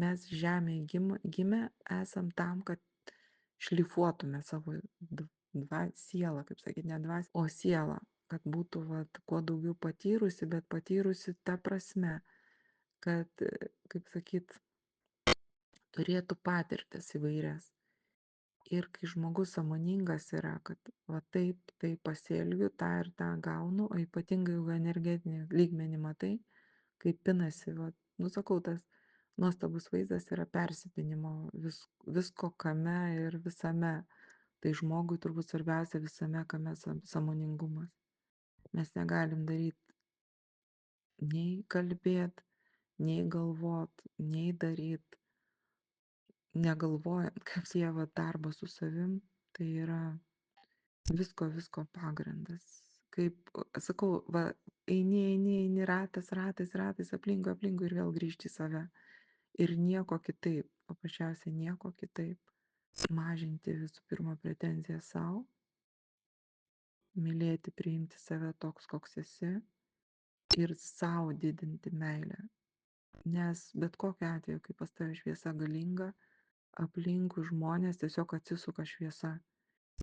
mes žemėj gimę esam tam, kad šlifuotume savo sielą, kaip sakyt, ne dvasią, o sielą, kad būtų vat, kuo daugiau patyrusi, bet patyrusi ta prasme, kad, kaip sakyt, turėtų patirtis įvairias. Ir kai žmogus sąmoningas yra, kad va taip pasielgiu, tą ir tą gaunu, o ypatingai jeigu energetinį lygmenį matai, kaip pinasi, va, nu sakau, tas nuostabus vaizdas yra persipinimo visko kame ir visame. Tai žmogui turbūt svarbiausia visame kame sąmoningumas. Mes negalim daryti nei kalbėt, nei galvot, nei daryt, negalvojant, kaip Dieva darbą su savim, tai yra visko pagrindas. Kaip sakau, va, eini ratais aplinkui ir vėl grįžti į save. Ir nieko kitaip, paprasčiausiai nieko kitaip. Mažinti visų pirma pretenziją sau, mylėti, priimti save toks, koks esi ir sau didinti meilę. Nes bet kokiu atveju, kai pas tave šviesa galinga, aplinkui žmonės tiesiog atsisuka šviesa.